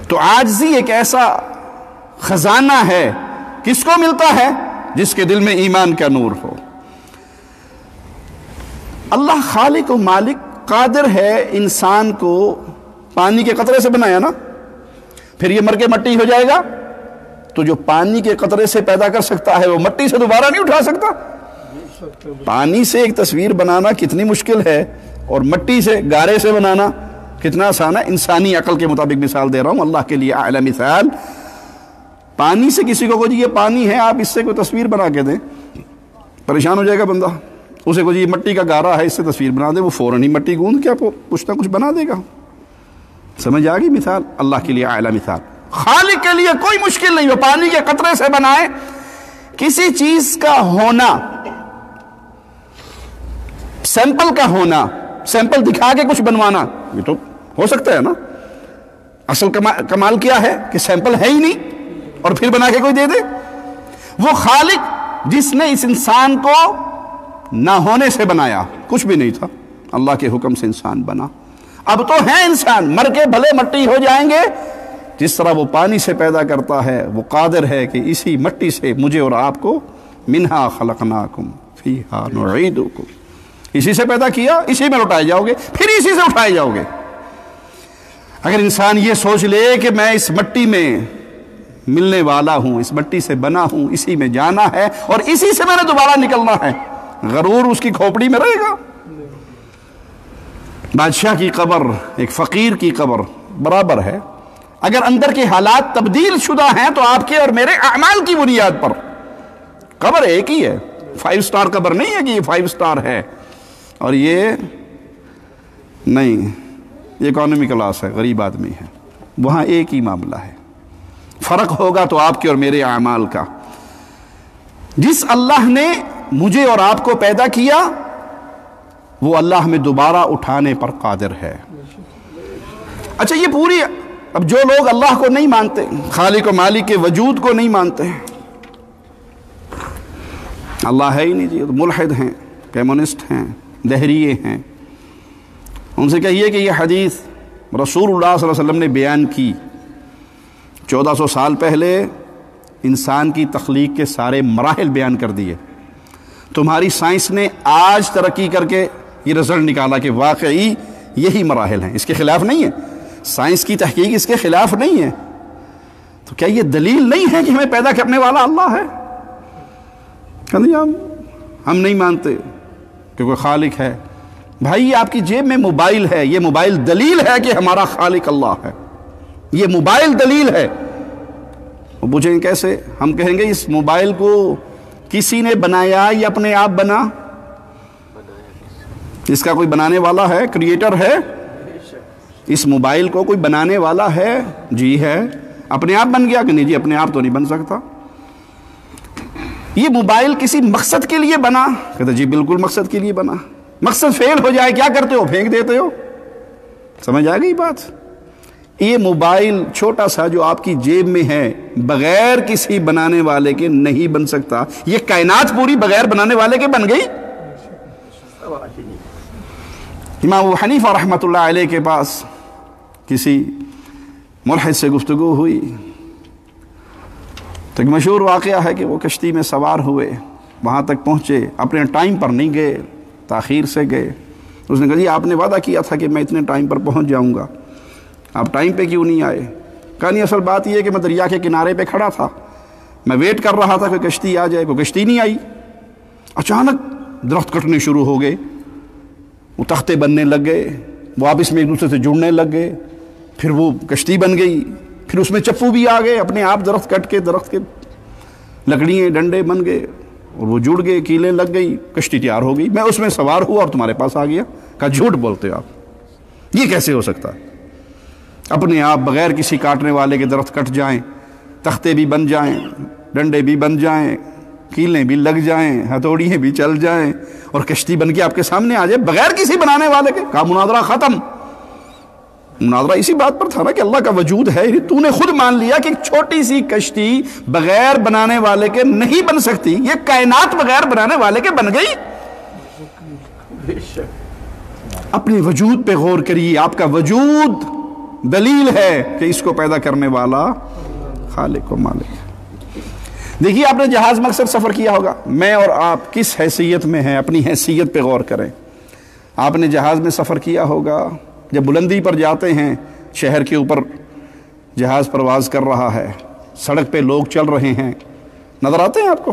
تو عاجزی ایک ایسا خزانہ ہے، کس کو ملتا ہے؟ جس کے دل میں ایمان کا نور ہو۔ اللہ خالق و مالک قادر ہے انسان کو پانی کے قطرے سے بنایا نا، پھر یہ مر کے مٹی ہو جائے گا، تو جو پانی کے قطرے سے پیدا کر سکتا ہے وہ مٹی سے دوبارہ نہیں اٹھا سکتا۔ پانی سے ایک تصویر بنانا کتنی مشکل ہے، اور مٹی سے، گارے سے بنانا کتنا آسان ہے۔ انسانی عقل کے مطابق مثال دے رہا ہوں، اللہ کے لیے اعلی مثال۔ پانی سے کسی کو جی یہ پانی ہے، آپ اس سے کوئی تصویر بنا کے دیں، پریشان ہو جائے گا بندہ۔ اسے کو جی یہ مٹی کا گارا ہے، اس سے تصویر بنا دے، وہ فوراً ہی مٹی گوند کے آپ کو کچھ نہ کچھ بنا دے گا۔ سمجھ آ گئی مثال؟ اللہ کے لیے اعلی مثال۔ خالق کے لیے کوئی مشکل نہیں، وہ پانی کے قطرے سے بنائے۔ کسی چیز کا ہونا، سیمپل کا ہونا، سیمپل دکھا کے کچھ بنوانا، یہ تو ہو سکتا ہے نا۔ اصل کمال کیا ہے کہ سیمپل ہے ہی نہیں اور پھر بنا کے کوئی دے دے۔ وہ خالق جس نے اس انسان کو نہ ہونے سے بنایا، کچھ بھی نہیں تھا، اللہ کے حکم سے انسان بنا۔ اب تو ہے انسان، مر کے بھلے مٹی ہو جائیں گے، جس طرح وہ پانی سے پیدا کرتا ہے، وہ قادر ہے کہ اسی مٹی سے مجھے اور آپ کو منہا خلقناکم فیہا نعیدکم، اسی سے پیدا کیا، اسی میں لوٹائے جاؤ گے، پھر اسی سے اٹھائے جاؤ گے۔ اگر انسان یہ سوچ لے کہ میں اس مٹی میں ملنے والا ہوں، اس مٹی سے بنا ہوں، اسی میں جانا ہے اور اسی سے میں نے دوبارہ نکلنا ہے، غرور اس کی کھوپڑی میں رہے گا۔ بادشاہ کی قبر ایک فقیر کی قبر برابر ہے۔ اگر اندر کے حالات تبدیل شدہ ہیں تو آپ کے اور میرے اعمال کی بنیاد پر، قبر ایک ہی ہے، 5 سٹار قبر نہیں ہے کہ یہ 5 سٹار ہے اور یہ نہیں، یہ اکانومی کلاس ہے، غریب آدمی ہے، وہاں ایک ہی معاملہ ہے۔ فرق ہوگا تو آپ کے اور میرے اعمال کا۔ جس اللہ نے مجھے اور آپ کو پیدا کیا، وہ اللہ ہمیں دوبارہ اٹھانے پر قادر ہے۔ اچھا، یہ پوری، اب جو لوگ اللہ کو نہیں مانتے، خالق و مالک کے وجود کو نہیں مانتے، اللہ ہے ہی نہیں جی، ملحد ہیں، کمیونسٹ ہیں، دہریے ہیں، ان سے کہیے کہ یہ حدیث رسول اللہ صلی اللہ علیہ وسلم نے بیان کی 1400 سال پہلے، انسان کی تخلیق کے سارے مراحل بیان کر دیے۔ تمہاری سائنس نے آج ترقی کر کے یہ رزلٹ نکالا کہ واقعی یہی مراحل ہیں، اس کے خلاف نہیں ہے، سائنس کی تحقیق اس کے خلاف نہیں ہے، تو کیا یہ دلیل نہیں ہے کہ ہمیں پیدا کرنے والا اللہ ہے؟ کہ نہیں، ہم نہیں مانتے کہ کوئی خالق ہے، بھائی آپ کی جیب میں موبائل ہے، یہ موبائل دلیل ہے کہ ہمارا خالق اللہ ہے، یہ موبائل دلیل ہے۔ وہ پوچھیں گے کیسے؟ ہم کہیں گے اس موبائل کو کسی نے بنایا یا اپنے آپ بنا؟ اس کا کوئی بنانے والا ہے، کریٹر ہے؟ اس موبائل کو کوئی بنانے والا ہے؟ جی ہے۔ اپنے آپ بن گیا کہ نہیں؟ جی اپنے آپ تو نہیں بن سکتا۔ یہ موبائل کسی مقصد کے لیے بنا؟ کہتے جی بالکل مقصد کے لیے بنا۔ مقصد فیل ہو جائے کیا کرتے ہو؟ پھینک دیتے ہو۔ سمجھ آ گئی بات؟ یہ موبائل چھوٹا سا جو آپ کی جیب میں ہے بغیر کسی بنانے والے کے نہیں بن سکتا۔ یہ کائنات پوری بغیر بنانے والے کے بن گئی؟ امام ابو حنیفہ رحمۃ اللہ علیہ کے پاس کسی ملحد سے گفتگو ہوئی تو ایک مشہور واقعہ ہے کہ وہ کشتی میں سوار ہوئے، وہاں تک پہنچے، اپنے ٹائم پر نہیں گئے، تاخیر سے گئے۔ اس نے کہا جی آپ نے وعدہ کیا تھا کہ میں اتنے ٹائم پر پہنچ جاؤں گا، آپ ٹائم پہ کیوں نہیں آئے؟ کہا نہیں اصل بات یہ ہے کہ میں دریا کے کنارے پہ کھڑا تھا، میں ویٹ کر رہا تھا کہ کشتی آ جائے، کوئی کشتی نہیں آئی۔ اچانک درخت کٹنے شروع ہو گئے، وہ تختے بننے لگ گئے، وہ آپس میں ایک دوسرے سے جڑنے لگ گئے، پھر وہ کشتی بن گئی، پھر اس میں چپو بھی آ گئے، اپنے آپ درخت کٹ کے درخت کے لکڑیاں ڈنڈے بن گئے اور وہ جڑ گئے، کیلیں لگ گئی، کشتی تیار ہو گئی، میں اس میں سوار ہوا اور تمہارے پاس آ گیا۔ کہا جھوٹ بولتے ہو آپ، یہ کیسے ہو سکتا ہے؟ اپنے آپ بغیر کسی کاٹنے والے کے درخت کٹ جائیں، تختے بھی بن جائیں، ڈنڈے بھی بن جائیں، کیلیں بھی لگ جائیں، ہتھوڑیاں بھی چل جائیں اور کشتی بن کے آپ کے سامنے آ جائے بغیر کسی بنانے والے کے۔ کہا مناظرہ ختم۔ مناظرہ اسی بات پر تھا نا کہ اللہ کا وجود ہے، تو نے خود مان لیا کہ ایک چھوٹی سی کشتی بغیر بنانے والے کے نہیں بن سکتی، یہ کائنات بغیر بنانے والے کے بن گئی۔ اپنے وجود پہ غور کریے، آپ کا وجود دلیل ہے کہ اس کو پیدا کرنے والا خالق و مالک ہے۔ دیکھیے آپ نے جہاز مقصد سفر کیا ہوگا، میں اور آپ کس حیثیت میں ہیں، اپنی حیثیت پہ غور کریں۔ آپ نے جہاز میں سفر کیا ہوگا، جب بلندی پر جاتے ہیں، شہر کے اوپر جہاز پرواز کر رہا ہے، سڑک پہ لوگ چل رہے ہیں، نظر آتے ہیں آپ کو؟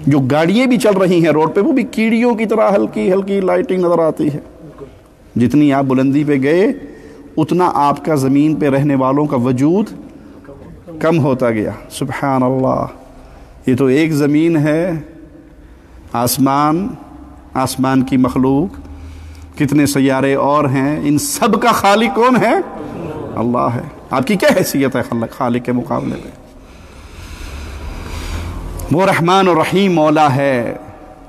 جو گاڑیاں بھی چل رہی ہیں روڈ پہ وہ بھی کیڑیوں کی طرح ہلکی ہلکی لائٹنگ نظر آتی ہے۔ جتنی آپ بلندی پہ گئے اتنا آپ کا زمین پہ رہنے والوں کا وجود کم ہوتا گیا۔ سبحان اللہ، یہ تو ایک زمین ہے، آسمان کی مخلوق، کتنے سیارے اور ہیں، ان سب کا خالق کون ہے؟ اللہ ہے۔ آپ کی کیا حیثیت ہے خالق کے مقابلے میں؟ وہ رحمان و رحیم مولا ہے،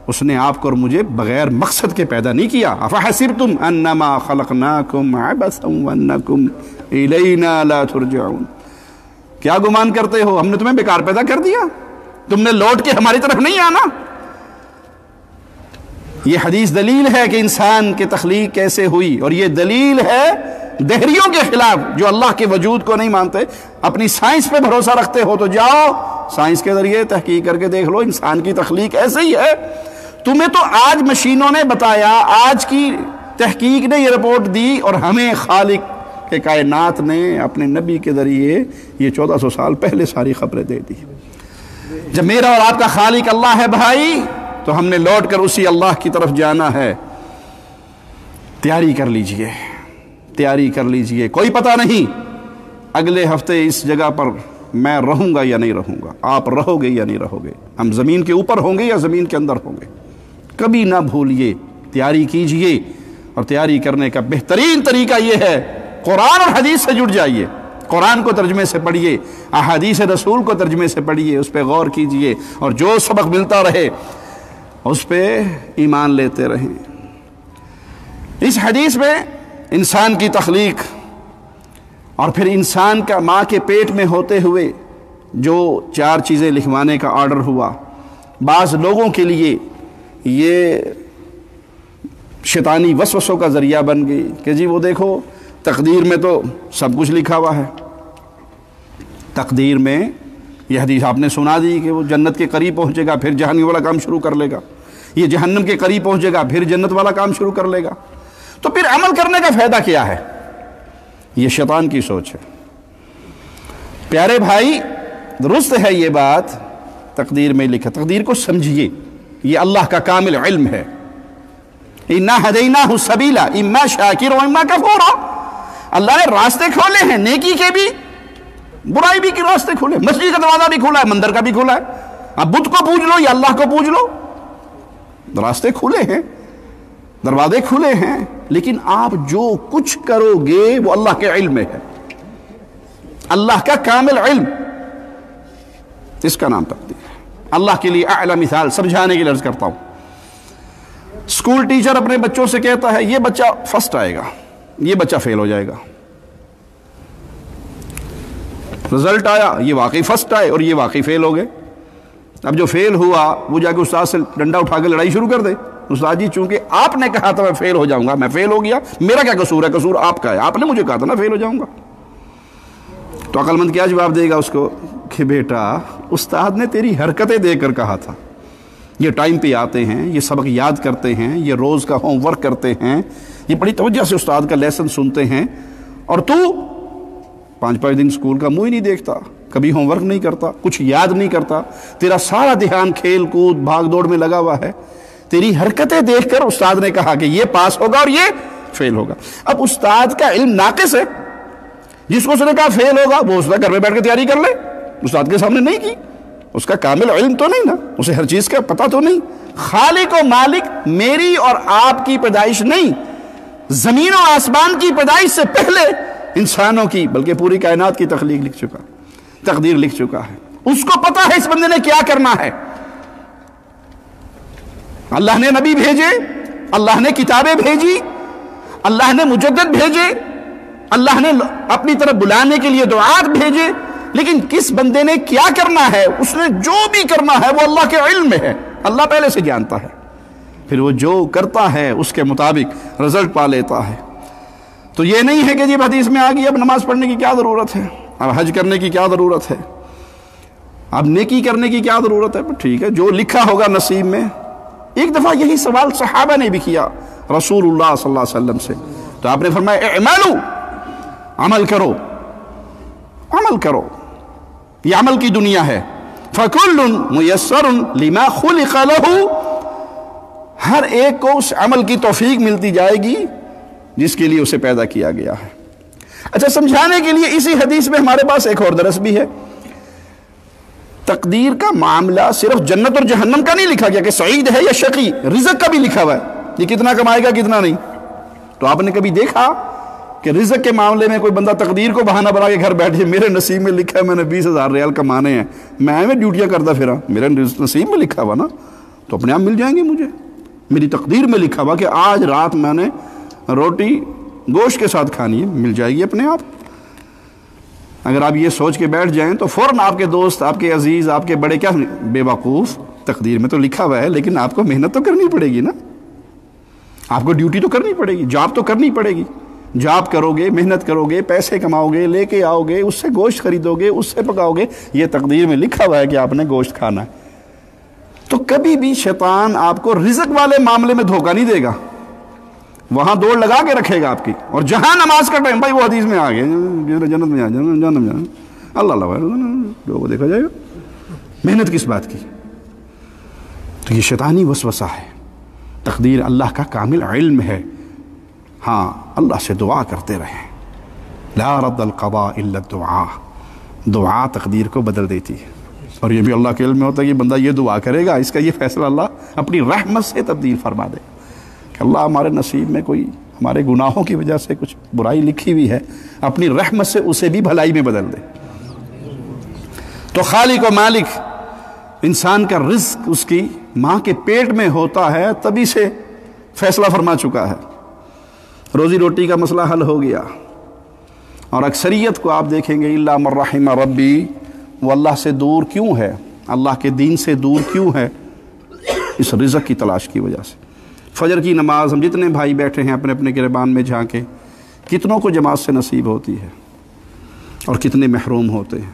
اس نے آپ کو اور مجھے بغیر مقصد کے پیدا نہیں کیا۔ افحسبتم انما خلقناکم عبثا وانکم الینا لا ترجعون، کیا گمان کرتے ہو ہم نے تمہیں بیکار پیدا کر دیا؟ تم نے لوٹ کے ہماری طرف نہیں آنا؟ یہ حدیث دلیل ہے کہ انسان کی تخلیق کیسے ہوئی، اور یہ دلیل ہے دہریوں کے خلاف جو اللہ کے وجود کو نہیں مانتے۔ اپنی سائنس پہ بھروسہ رکھتے ہو تو جاؤ سائنس کے ذریعے تحقیق کر کے دیکھ لو، انسان کی تخلیق ایسے ہی ہے۔ تمہیں تو آج مشینوں نے بتایا، آج کی تحقیق نے یہ رپورٹ دی، اور ہمیں خالق کے کائنات نے اپنے نبی کے ذریعے یہ 1400 سال پہلے ساری خبریں دے دی۔ جب میرا اور آپ کا خالق اللہ ہے بھائی، تو ہم نے لوٹ کر اسی اللہ کی طرف جانا ہے۔ تیاری کر لیجئے، تیاری کر لیجئے، کوئی پتہ نہیں اگلے ہفتے اس جگہ پر میں رہوں گا یا نہیں رہوں گا، آپ رہو گے یا نہیں رہو گے، ہم زمین کے اوپر ہوں گے یا زمین کے اندر ہوں گے۔ کبھی نہ بھولیے، تیاری کیجئے، اور تیاری کرنے کا بہترین طریقہ یہ ہے قرآن اور حدیث سے جڑ جائیے۔ قرآن کو ترجمے سے پڑھیے، احادیث رسول کو ترجمے سے پڑھیے، اس پہ غور کیجئے، اور جو سبق ملتا رہے اس پہ ایمان لیتے رہیں۔ اس حدیث میں انسان کی تخلیق اور پھر انسان کا ماں کے پیٹ میں ہوتے ہوئے جو 4 چیزیں لکھوانے کا آرڈر ہوا، بعض لوگوں کے لیے یہ شیطانی وسوسوں کا ذریعہ بن گئی کہ جی وہ دیکھو تقدیر میں تو سب کچھ لکھا ہوا ہے، تقدیر میں یہ حدیث آپ نے سنا دی کہ وہ جنت کے قریب پہنچے گا پھر جہنم والا کام شروع کر لے گا، یہ جہنم کے قریب پہنچے گا پھر جنت والا کام شروع کر لے گا، تو پھر عمل کرنے کا فائدہ کیا ہے؟ یہ شیطان کی سوچ ہے۔ پیارے بھائی درست ہے یہ بات، تقدیر میں لکھا، تقدیر کو سمجھیے، یہ اللہ کا کامل علم ہے، اِنَّا هَدَيْنَاهُ السَّبِيلَ إِمَّا شَاكِرًا وَإِمَّا كَفُورًا۔ اللہ نے راستے کھولے ہیں، نیکی کے بھی برائی بھی کے راستے کھولے، مسجد کا دروازہ بھی کھولا ہے، مندر کا بھی کھولا ہے، اب بت کو پوج لو یا اللہ کو پوج لو، راستے کھلے ہیں، دروازے کھلے ہیں، لیکن آپ جو کچھ کرو گے وہ اللہ کے علم میں ہے، اللہ کا کامل علم، اس کا نام تقدیر ہے۔ اللہ کے لیے اعلی مثال سمجھانے کے لیے عرض کرتا ہوں، اسکول ٹیچر اپنے بچوں سے کہتا ہے یہ بچہ فرسٹ آئے گا، یہ بچہ فیل ہو جائے گا، رزلٹ آیا یہ واقعی فرسٹ آئے اور یہ واقعی فیل ہو گئے، اب جو فیل ہوا وہ جا کے استاد سے ڈنڈا اٹھا کے لڑائی شروع کر دے، استاد جی چونکہ آپ نے کہا تھا میں فیل ہو جاؤں گا، میں فیل ہو گیا، میرا کیا قصور ہے؟ قصور آپ کا ہے، آپ نے مجھے کہا تھا نا فیل ہو جاؤں گا۔ تو عقل مند کیا جواب دے گا اس کو کہ بیٹا استاد نے تیری حرکتیں دیکھ کر کہا تھا، یہ ٹائم پہ آتے ہیں، یہ سبق یاد کرتے ہیں، یہ روز کا ہوم ورک کرتے ہیں، یہ بڑی توجہ سے استاد کا لیسن سنتے ہیں، اور تو 5 دن اسکول کا منہ ہی نہیں دیکھتا، کبھی ہوم ورک نہیں کرتا، کچھ یاد نہیں کرتا، تیرا سارا دھیان کھیل کود بھاگ دوڑ میں لگا ہوا ہے، تیری حرکتیں دیکھ کر استاد نے کہا کہ یہ پاس ہوگا اور یہ فیل ہوگا۔ اب استاد کا علم ناقص ہے، جس کو اس نے کہا فیل ہوگا وہ اس نے گھر میں بیٹھ کے تیاری کر لے، استاد کے سامنے نہیں کی، اس کا کامل علم تو نہیں نا، اسے ہر چیز کا پتہ تو نہیں۔ خالق و مالک میری اور آپ کی پیدائش نہیں، زمین و آسمان کی پیدائش سے پہلے انسانوں کی بلکہ پوری کائنات کی تخلیق لکھ چکا، تقدیر لکھ چکا ہے، اس کو پتہ ہے اس بندے نے کیا کرنا ہے۔ اللہ نے نبی بھیجے، اللہ نے کتابیں بھیجی، اللہ نے مجدد بھیجے، اللہ نے اپنی طرف بلانے کے لیے دعات بھیجے، لیکن کس بندے نے کیا کرنا ہے، اس نے جو بھی کرنا ہے وہ اللہ کے علم میں ہے، اللہ پہلے سے جانتا ہے، پھر وہ جو کرتا ہے اس کے مطابق رزلٹ پا لیتا ہے۔ تو یہ نہیں ہے کہ جی حدیث میں آ گئی اب نماز پڑھنے کی کیا ضرورت ہے، اب حج کرنے کی کیا ضرورت ہے، اب نیکی کرنے کی کیا ضرورت ہے، ٹھیک ہے جو لکھا ہوگا نصیب میں۔ ایک دفعہ یہی سوال صحابہ نے بھی کیا رسول اللہ صلی اللہ علیہ وسلم سے، تو آپ نے فرمایا اعملوا، عمل کرو، عمل کرو، یہ عمل کی دنیا ہے، فَكُلٌّ مُيَسَّرٌ لِمَا خُلِقَ لَهُ، ہر ایک کو اس عمل کی توفیق ملتی جائے گی جس کے لیے اسے پیدا کیا گیا ہے۔ اچھا سمجھانے کے لیے اسی حدیث میں ہمارے پاس ایک اور درس بھی ہے، تقدیر کا معاملہ صرف جنت اور جہنم کا نہیں لکھا گیا کہ سعید ہے یا شقی، رزق کا بھی لکھا ہوا ہے، یہ کتنا کمائے گا کتنا نہیں۔ تو آپ نے کبھی دیکھا کہ رزق کے معاملے میں کوئی بندہ تقدیر کو بہانہ بنا کے گھر بیٹھے میرے نصیب میں لکھا ہے میں نے 20,000 ریال کمانے ہیں، میں ڈیوٹیاں کرتا پھرا، میرے نصیب میں لکھا ہوا نا تو اپنے آپ مل جائیں گے مجھے، میری تقدیر میں لکھا ہوا کہ آج رات میں نے روٹی گوشت کے ساتھ کھانی ہے، مل جائے گی اپنے آپ۔ اگر آپ یہ سوچ کے بیٹھ جائیں تو فوراً آپ کے دوست، آپ کے عزیز، آپ کے بڑے کیا بے وقوف، تقدیر میں تو لکھا ہوا ہے لیکن آپ کو محنت تو کرنی پڑے گی نا، آپ کو ڈیوٹی تو کرنی پڑے گی، جاب تو کرنی پڑے گی، جاب کرو گے، محنت کرو گے، پیسے کماؤ گے، لے کے آؤ گے، اس سے گوشت خریدو گے، اس سے پکاؤ گے، یہ تقدیر میں لکھا ہوا ہے کہ آپ نے گوشت کھانا ہے۔ تو کبھی بھی شیطان آپ کو رزق والے معاملے میں دھوکہ نہیں دے گا، وہاں دوڑ لگا کے رکھے گا آپ کی، اور جہاں نماز کا ٹائم، بھائی وہ حدیث میں آ گئے جنت میں جانا اللہ جو وہ دیکھا جائے گا، محنت کس بات کی؟ تو یہ شیطانی وسوسہ ہے، تقدیر اللہ کا کامل علم ہے۔ ہاں اللہ سے دعا کرتے رہیں، لا رد القضاء الا الدعاء، دعا تقدیر کو بدل دیتی ہے، اور یہ بھی اللہ کے علم میں ہوتا ہے کہ بندہ یہ دعا کرے گا، اس کا یہ فیصلہ اللہ اپنی رحمت سے تبدیل فرما دے کہ اللہ ہمارے نصیب میں کوئی ہمارے گناہوں کی وجہ سے کچھ برائی لکھی ہوئی ہے، اپنی رحمت سے اسے بھی بھلائی میں بدل دے۔ تو خالق و مالک انسان کا رزق اس کی ماں کے پیٹ میں ہوتا ہے تبھی سے فیصلہ فرما چکا ہے، روزی روٹی کا مسئلہ حل ہو گیا، اور اکثریت کو آپ دیکھیں گے الا من رحم ربی، وہ اللہ سے دور کیوں ہے، اللہ کے دین سے دور کیوں ہے؟ اس رزق کی تلاش کی وجہ سے۔ فجر کی نماز ہم جتنے بھائی بیٹھے ہیں اپنے اپنے گریبان میں جھانکے، کتنوں کو جماعت سے نصیب ہوتی ہے اور کتنے محروم ہوتے ہیں؟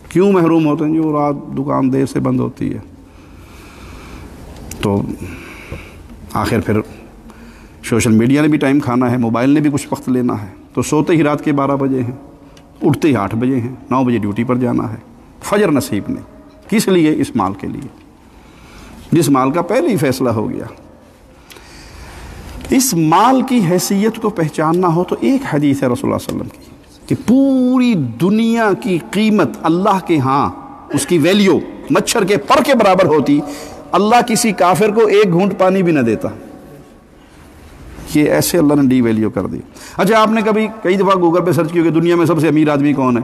کیوں محروم ہوتے ہیں؟ جو رات دکان دیر سے بند ہوتی ہے تو آخر پھر سوشل میڈیا نے بھی ٹائم کھانا ہے، موبائل نے بھی کچھ وقت لینا ہے، تو سوتے ہی رات کے 12 بجے ہیں، اٹھتے ہی 8 بجے ہیں، 9 بجے ڈیوٹی پر جانا ہے، فجر نصیب نہیں، کس لیے؟ اس مال کے لیے، جس مال کا پہلے ہی فیصلہ ہو گیا۔ اس مال کی حیثیت کو پہچاننا ہو تو ایک حدیث ہے رسول اللہ صلی اللہ علیہ وسلم کی کہ پوری دنیا کی قیمت اللہ کے ہاں اس کی ویلیو مچھر کے پر کے برابر ہوتی، اللہ کسی کافر کو ایک گھونٹ پانی بھی نہ دیتا. یہ ایسے اللہ نے ڈی ویلیو کر دی. اچھا آپ نے کبھی کئی دفعہ گوگل پہ سرچ کیا کہ دنیا میں سب سے امیر آدمی کون ہے؟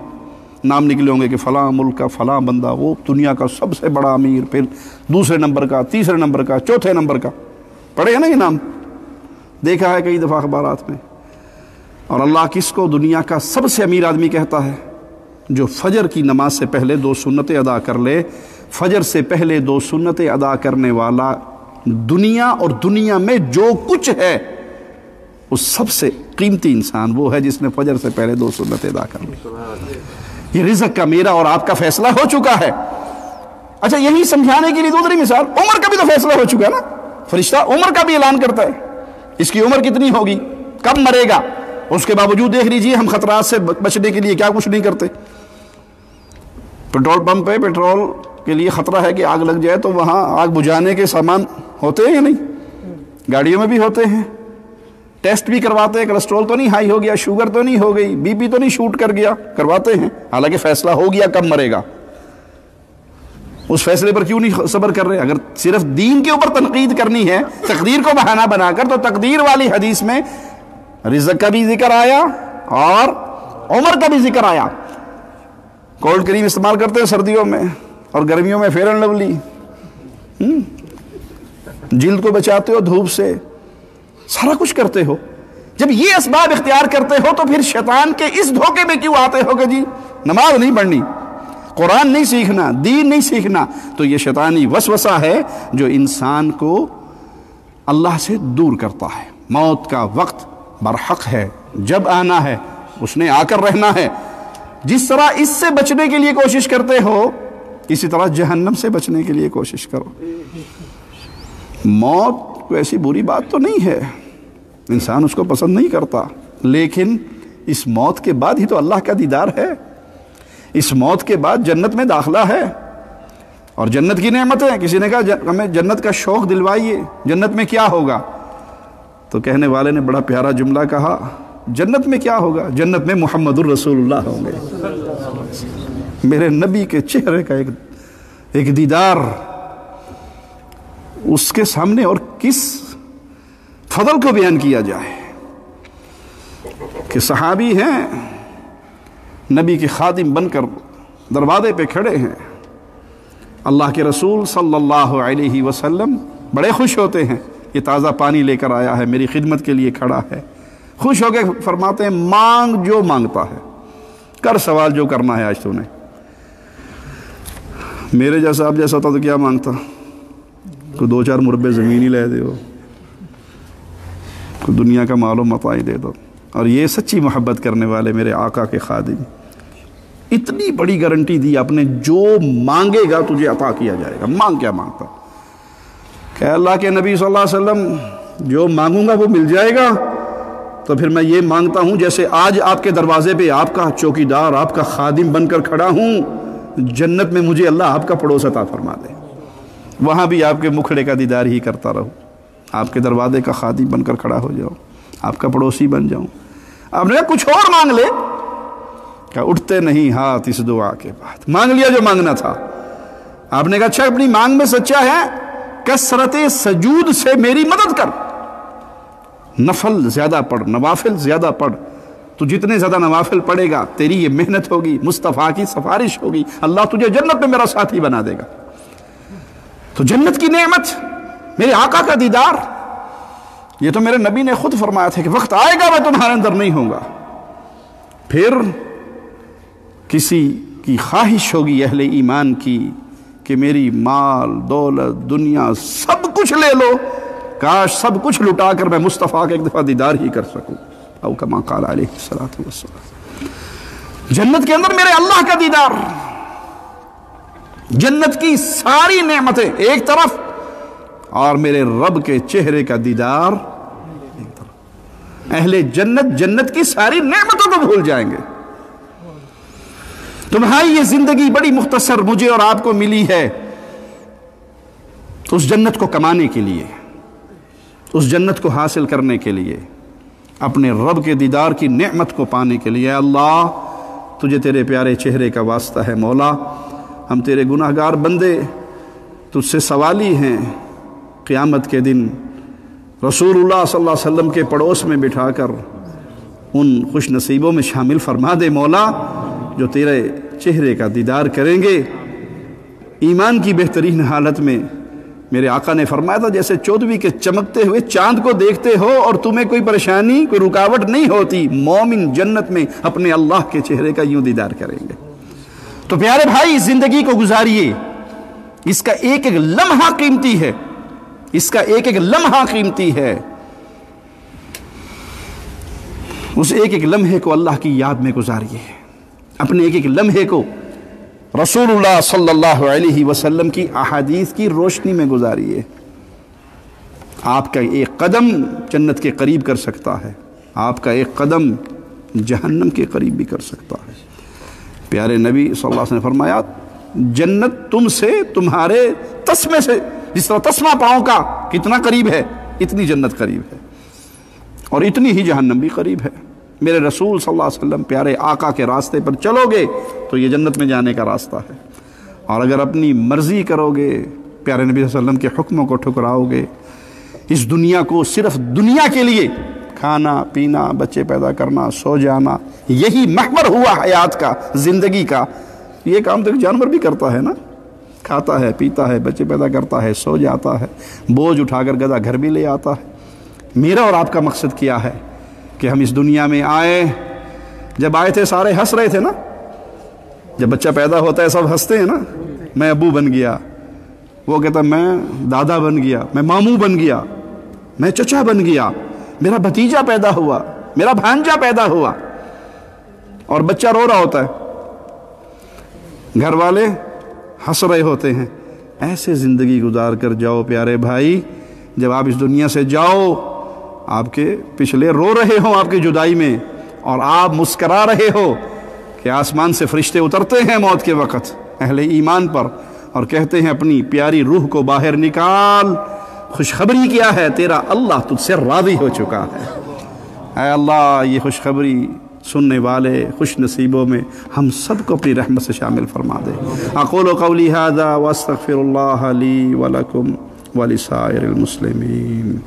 نام نکلے ہوں گے کہ فلاں ملک کا فلاں بندہ وہ دنیا کا سب سے بڑا امیر، پھر دوسرے نمبر کا، تیسرے نمبر کا، چوتھے نمبر کا. پڑھے ہیں نا یہ نام، دیکھا ہے کئی دفعہ اخبارات میں. اور اللہ کس کو دنیا کا سب سے امیر آدمی کہتا ہے؟ جو فجر کی نماز سے پہلے 2 سنتیں ادا کر لے. فجر سے پہلے 2 سنتیں ادا کرنے والا دنیا اور دنیا میں جو کچھ ہے اس سب سے قیمتی انسان وہ ہے جس نے فجر سے پہلے 2 سنتیں ادا کر لی. یہ رزق کا میرا اور آپ کا فیصلہ ہو چکا ہے. اچھا یہی سمجھانے کے لیے دوسری مثال، عمر کا بھی تو فیصلہ ہو چکا ہے نا. فرشتہ عمر کا بھی اعلان کرتا ہے اس کی عمر کتنی ہوگی، کب مرے گا. اس کے باوجود دیکھ لیجئے ہم خطرات سے بچنے کے لیے کیا کچھ نہیں کرتے. پیٹرول پمپ پہ پیٹرول کے لیے خطرہ ہے کہ آگ لگ جائے تو وہاں آگ بجھانے کے سامان ہوتے ہیں یا نہیں؟ گاڑیوں میں بھی ہوتے ہیں. ٹیسٹ بھی کرواتے ہیں، کولیسٹرول تو نہیں ہائی ہو گیا، شوگر تو نہیں ہو گئی، بی پی تو نہیں شوٹ کر گیا، کرواتے ہیں. حالانکہ فیصلہ ہو گیا کب مرے گا. اس فیصلے پر کیوں نہیں صبر کر رہے؟ اگر صرف دین کے اوپر تنقید کرنی ہے تقدیر کو بہانہ بنا کر، تو تقدیر والی حدیث میں رزق کا بھی ذکر آیا اور عمر کا بھی ذکر آیا. کولڈ کریم استعمال کرتے ہیں سردیوں میں اور گرمیوں میں فیئر اینڈ لولی. جلد کو بچاتے ہو دھوپ سے، سارا کچھ کرتے ہو. جب یہ اسباب اختیار کرتے ہو تو پھر شیطان کے اس دھوکے میں کیوں آتے ہو کہ جی نماز نہیں پڑھنی، قرآن نہیں سیکھنا، دین نہیں سیکھنا؟ تو یہ شیطانی وسوسہ ہے جو انسان کو اللہ سے دور کرتا ہے. موت کا وقت برحق ہے، جب آنا ہے اس نے آ کر رہنا ہے. جس طرح اس سے بچنے کے لیے کوشش کرتے ہو اسی طرح جہنم سے بچنے کے لیے کوشش کرو. موت کوئی ایسی بری بات تو نہیں ہے، انسان اس کو پسند نہیں کرتا، لیکن اس موت کے بعد ہی تو اللہ کا دیدار ہے. اس موت کے بعد جنت میں داخلہ ہے اور جنت کی نعمتیں. کسی نے کہا ہمیں جنت کا شوق دلوائیے، جنت میں کیا ہوگا؟ تو کہنے والے نے بڑا پیارا جملہ کہا، جنت میں کیا ہوگا؟ جنت میں محمد الرسول اللہ ہوں گے، میرے نبی کے چہرے کا ایک دیدار. اس کے سامنے اور کس فضل کو بیان کیا جائے کہ صحابی ہیں، نبی کے خادم بن کر دروازے پہ کھڑے ہیں. اللہ کے رسول صلی اللہ علیہ وسلم بڑے خوش ہوتے ہیں، یہ تازہ پانی لے کر آیا ہے، میری خدمت کے لیے کھڑا ہے. خوش ہو کے فرماتے ہیں مانگ جو مانگتا ہے، کر سوال جو کرنا ہے. آج تو نے میرے جیسا آپ جیسا ہوتا تو کیا مانگتا؟ کوئی 2-4 مربع زمین ہی لے دے ہو، کوئی دنیا کا مال و متاع دے دو. اور یہ سچی محبت کرنے والے میرے آقا کے خادم اتنی بڑی گارنٹی دی آپ نے، جو مانگے گا تجھے عطا کیا جائے گا. مانگ کیا مانگتا کہ اللہ کے نبی صلی اللہ علیہ وسلم جو مانگوں گا وہ مل جائے گا. تو پھر میں یہ مانگتا ہوں جیسے آج آپ کے دروازے پہ آپ کا چوکیدار، آپ کا خادم بن کر کھڑا ہوں، جنت میں مجھے اللہ آپ کا پڑوس عطا فرما دے، وہاں بھی آپ کے مکھڑے کا دیدار ہی کرتا رہوں، آپ کے دروازے کا خادم بن کر کھڑا ہو جاؤں، آپ کا پڑوسی بن جاؤں. آپ نے کہا کچھ اور مانگ لے، کہ اٹھتے نہیں ہاتھ اس دعا کے بعد. مانگ لیا جو مانگنا تھا. آپ نے کہا اچھا اپنی مانگ میں سچا ہے، کثرت سجود سے میری مدد کر، نفل زیادہ پڑھ، نوافل زیادہ پڑھ. تو جتنے زیادہ نوافل پڑھے گا تیری یہ محنت ہوگی، مصطفیٰ کی سفارش ہوگی، اللہ تجھے جنت میں میرا ساتھی بنا دے گا. تو جنت کی نعمت، میرے آقا کا دیدار، یہ تو میرے نبی نے خود فرمایا تھا کہ وقت آئے گا میں تمہارے اندر نہیں ہوں گا. پھر کسی کی خواہش ہوگی اہل ایمان کی کہ میری مال دولت دنیا سب کچھ لے لو، کاش سب کچھ لٹا کر میں مصطفیٰ کا ایک دفعہ دیدار ہی کر سکوں. او کما قال علیہ الصلوۃ والسلام. جنت کے اندر میرے اللہ کا دیدار، جنت کی ساری نعمتیں ایک طرف اور میرے رب کے چہرے کا دیدار ایک طرف. اہل جنت جنت کی ساری نعمتوں کو بھول جائیں گے. تمہاری یہ زندگی بڑی مختصر مجھے اور آپ کو ملی ہے اس جنت کو کمانے کے لیے. اس جنت کو حاصل کرنے کے لیے، اپنے رب کے دیدار کی نعمت کو پانے کے لیے۔ اے اللہ، تجھے تیرے پیارے چہرے کا واسطہ ہے مولا، ہم تیرے گناہ گار بندے تجھ سے سوالی ہیں۔ قیامت کے دن رسول اللہ صلی اللہ علیہ وسلم کے پڑوس میں بٹھا کر ان خوش نصیبوں میں شامل فرما دے مولا جو تیرے چہرے کا دیدار کریں گے۔ ایمان کی بہترین حالت میں میرے آقا نے فرمایا تھا جیسے 14ویں کے چمکتے ہوئے چاند کو دیکھتے ہو اور تمہیں کوئی پریشانی، کوئی رکاوٹ نہیں ہوتی، مومن جنت میں اپنے اللہ کے چہرے کا یوں دیدار کریں گے۔ تو پیارے بھائی، زندگی کو گزاریے، اس کا ایک ایک لمحہ قیمتی ہے، اس کا ایک ایک لمحہ قیمتی ہے۔ اس ایک ایک لمحے کو اللہ کی یاد میں گزاریے، اپنے ایک ایک لمحے کو رسول اللہ صلی اللہ علیہ وسلم کی احادیث کی روشنی میں گزاریے۔ آپ کا ایک قدم جنت کے قریب کر سکتا ہے، آپ کا ایک قدم جہنم کے قریب بھی کر سکتا ہے۔ پیارے نبی صلی اللہ علیہ وسلم نے فرمایا جنت تم سے، تمہارے تسمے سے، جس طرح تسمہ پاؤں کا کتنا قریب ہے اتنی جنت قریب ہے، اور اتنی ہی جہنم بھی قریب ہے۔ میرے رسول صلی اللہ علیہ وسلم پیارے آقا کے راستے پر چلو گے تو یہ جنت میں جانے کا راستہ ہے، اور اگر اپنی مرضی کرو گے، پیارے نبی صلی اللہ علیہ وسلم کے حکموں کو ٹھکراؤ گے، اس دنیا کو صرف دنیا کے لیے کھانا پینا، بچے پیدا کرنا، سو جانا، یہی محور ہوا حیات کا، زندگی کا۔ یہ کام تو جانور بھی کرتا ہے نا، کھاتا ہے، پیتا ہے، بچے پیدا کرتا ہے، سو جاتا ہے، بوجھ اٹھا کر گدھا گھر بھی لے آتا ہے۔ میرا اور آپ کا مقصد کیا ہے کہ ہم اس دنیا میں آئے؟ جب آئے تھے سارے ہنس رہے تھے نا، جب بچہ پیدا ہوتا ہے سب ہنستے ہیں نا، میں ابو بن گیا، وہ کہتا میں دادا بن گیا، میں ماموں بن گیا، میں چچا بن گیا، میرا بھتیجا پیدا ہوا، میرا بھانجا پیدا ہوا، اور بچہ رو رہا ہوتا ہے، گھر والے ہنس رہے ہوتے ہیں۔ ایسے زندگی گزار کر جاؤ پیارے بھائی، جب آپ اس دنیا سے جاؤ، آپ کے پچھلے رو رہے ہوں آپ کی جدائی میں، اور آپ مسکرا رہے ہو کہ آسمان سے فرشتے اترتے ہیں موت کے وقت اہل ایمان پر اور کہتے ہیں اپنی پیاری روح کو باہر نکال، خوشخبری کیا ہے، تیرا اللہ تجھ سے راضی ہو چکا ہے۔ اے اللہ، یہ خوشخبری سننے والے خوش نصیبوں میں ہم سب کو اپنی رحمت سے شامل فرما دے۔ اقول قولی ھذا واستغفر اللہ لی ولکم ولسائر المسلمین۔